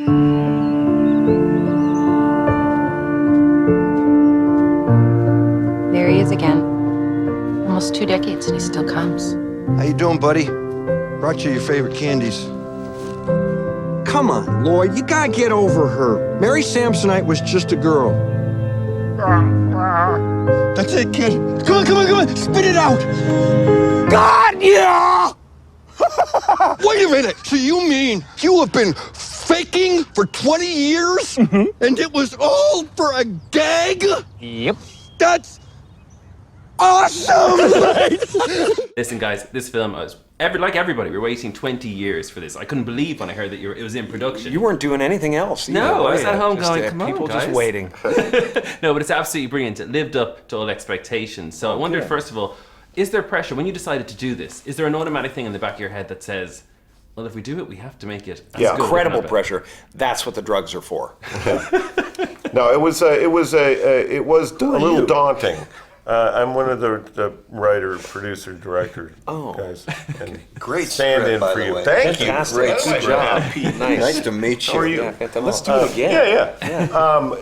There he is again. Almost 2 decades and he still comes. How you doing, buddy? Brought you your favorite candies. Come on, Lloyd, you gotta get over her. Mary Samsonite was just a girl. That's it, kid. Come on, come on, come on. Spit it out. God, yeah! Wait a minute. So you mean you have been faking for 20 years? And it was all for a gag? Yep. That's awesome! Listen, guys, this film, like everybody, we were waiting 20 years for this. I couldn't believe when I heard that it was in production. You weren't doing anything else. No, I was at home going, come on, people guys. just waiting. No, but it's absolutely brilliant. It lived up to all expectations. So I wondered, first of all, is there pressure when you decided to do this? Is there an automatic thing in the back of your head that says, well, if we do it, we have to make it as good? Incredible pressure. That's what the drugs are for. No, it was a little daunting. I'm one of the writer, producer, director guys. And Great stand script, in by for the you. way. Thank you. Fantastic. Good job. Nice to meet you. How are you? Let's do it again.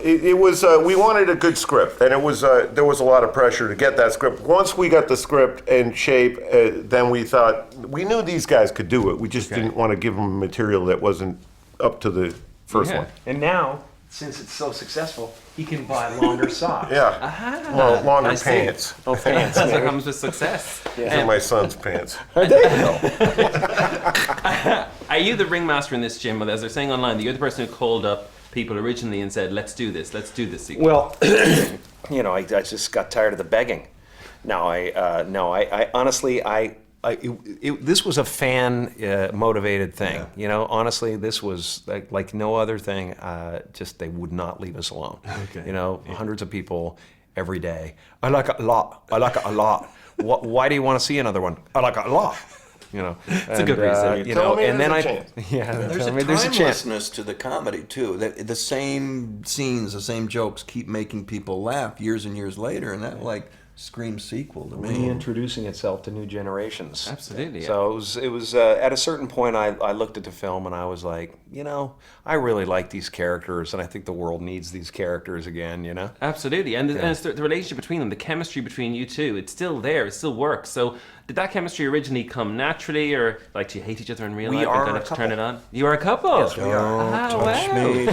It was. We wanted a good script, and it was. There was a lot of pressure to get that script. Once we got the script in shape, then we thought we knew these guys could do it. We just didn't want to give them material that wasn't up to the first one. And now, since it's so successful, he can buy longer socks. Yeah. Well, longer pants. Oh, pants. That's what comes with success. These are my son's pants. There you go. Are you the ringmaster in this, Jim? As they're saying online, that you're the person who called up people originally and said, let's do this sequel. Well, I just got tired of the begging. Now, I honestly, this was a fan motivated thing. Yeah. Honestly, this was like no other thing. Just they would not leave us alone. Okay. Hundreds of people every day. I like it a lot. I like it a lot. Why do you want to see another one? I like it a lot. It's a good reason. And then There's a timelessness to the comedy too. That the same scenes, the same jokes keep making people laugh years and years later, and that screams sequel to me. Reintroducing itself to new generations. Absolutely. Yeah. So it was at a certain point I looked at the film and I was like, I really like these characters and I think the world needs these characters again, Absolutely. And it's the relationship between them, the chemistry between you two, it's still there, it still works. So did that chemistry originally come naturally, or do you hate each other in real life and don't have to turn it on? You are a couple? Yes, we are. Touch me.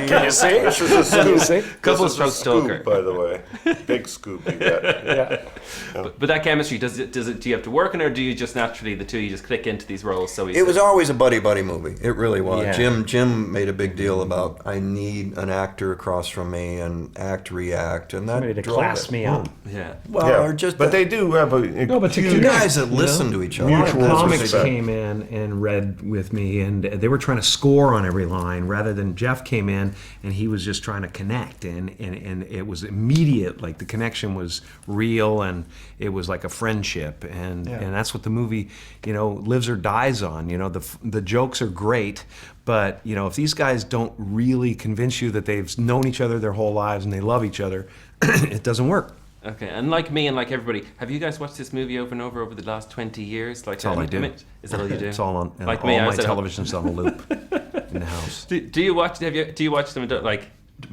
Can you see? This is a scoop. Can you see? Couple This is a stroke stalker. scoop, by the way. Big scoop you got. Yeah. But that chemistry, do you have to work on it, or do you just naturally, the two of you just click into these roles so easily? It was always a buddy movie. It really was. Yeah. Jim made a big deal about I need an actor across from me and act react, and that Somebody to drove class it. me up. Yeah. Well, or just but they do have but to two connect, guys that listen to each other. A lot of Mutual comics respect. came in and read with me, and they were trying to score on every line rather than Jeff came in and he was just trying to connect, and it was immediate. Like the connection was real, and it was like a friendship, and that's what the movie, lives or dies on. The jokes are great, but if these guys don't really convince you that they've known each other their whole lives and they love each other, it doesn't work. Okay, and like me and like everybody, have you guys watched this movie over and over the last 20 years? That's all I do. Is that all you do? It's all on. Like all me, I my was at home. television's on a loop in the house. Do you watch? Do you watch them?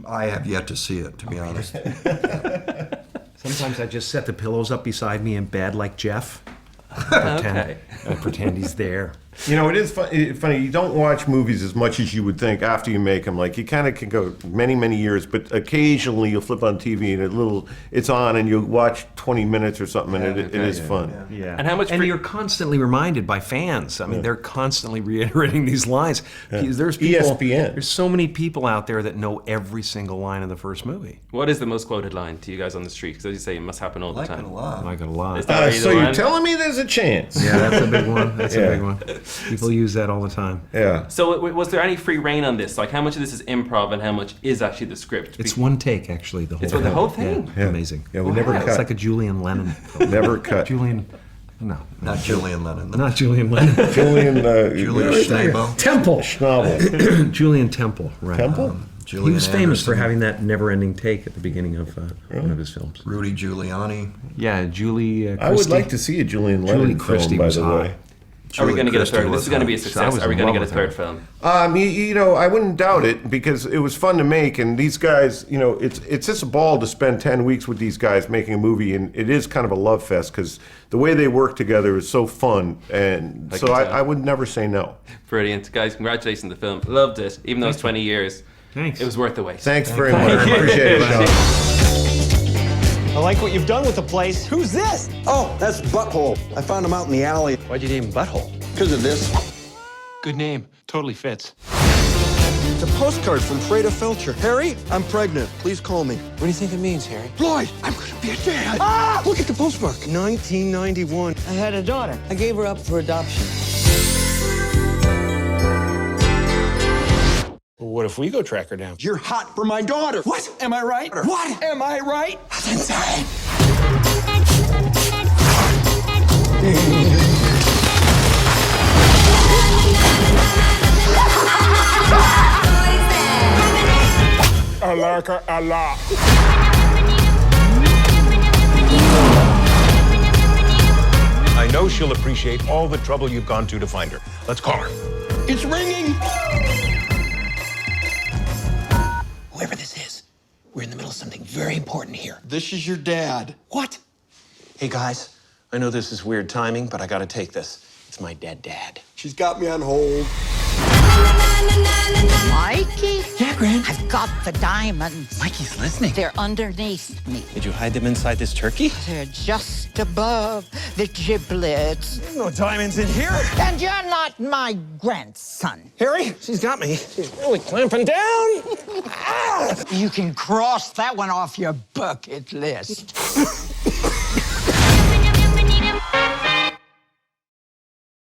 I have yet to see it, to be honest. Sometimes I just set the pillows up beside me in bed like Jeff. Okay. I pretend he's there. It is funny. You don't watch movies as much as you would think after you make them. Like you kind of can go many, many years, but occasionally you'll flip on TV and it's on, and you watch 20 minutes or something, and it is fun. Yeah. And how much? And you're constantly reminded by fans. I mean, they're constantly reiterating these lines. There's people, ESPN. There's so many people out there that know every single line of the first movie. What is the most quoted line to you guys on the street? Because as you say, it must happen all the Like time. it a lot. I like it a lot. Is that where So you're telling me there's a chance? Yeah, that's a big one. That's Yeah. a big one. People use that all the time. Yeah. So was there any free reign on this? Like how much of this is improv and how much is actually the script? It's one take, actually. The whole thing? Yeah, amazing. Yeah, we never It's cut. like a Julian Lennon film. Never cut. Julian, no, Not Julian Lennon. not Julian Lennon. Julian. Julian Schnabel. Temple. Schnabel. Julian Temple, right. Temple? He Julian was famous for Anderson. having that never-ending take at the beginning of one of his films. Rudy Giuliani. Yeah, Julie I would Christie. like to see a Julian Lennon Christie film, by was the hot. way. Are we going to get a Christie third? This was is going to be a hot. I success. was Are we in going to love get a with third her. film? You know, I wouldn't doubt it because it was fun to make, and these guys, you know, it's just a ball to spend 10 weeks with these guys making a movie, and it is kind of a love fest because the way they work together is so fun, and so I would never say no. Brilliant. Guys, congratulations on the film. Loved it. Even though it's 20 years, Thanks. it was worth the wait. Thanks very much. Appreciate it, Sean. I like what you've done with the place. Who's this? Oh, that's Butthole. I found him out in the alley. Why'd you name Butthole? Because of this. Good name. Totally fits. It's a postcard from Freda Felcher. Harry, I'm pregnant. Please call me. What do you think it means, Harry? Lloyd, I'm gonna be a dad. Ah! Look at the postmark. 1991. I had a daughter. I gave her up for adoption. Well, what if we go track her down? You're hot for my daughter. What? Am I right? What? Am I right? That's insane. I like her a lot. I know she'll appreciate all the trouble you've gone to find her. Let's call her. It's ringing. Whoever this is, we're in the middle of something very important here. This is your dad. What? Hey, guys. I know this is weird timing, but I gotta take this. It's my dead dad. She's got me on hold. Mikey? Yeah, Gran. I've got the diamonds. Mikey's listening. They're underneath me. Did you hide them inside this turkey? They're just above the giblets. No diamonds in here. And you're not my grandson. Harry, she's got me. She's really clamping down. You can cross that one off your bucket list.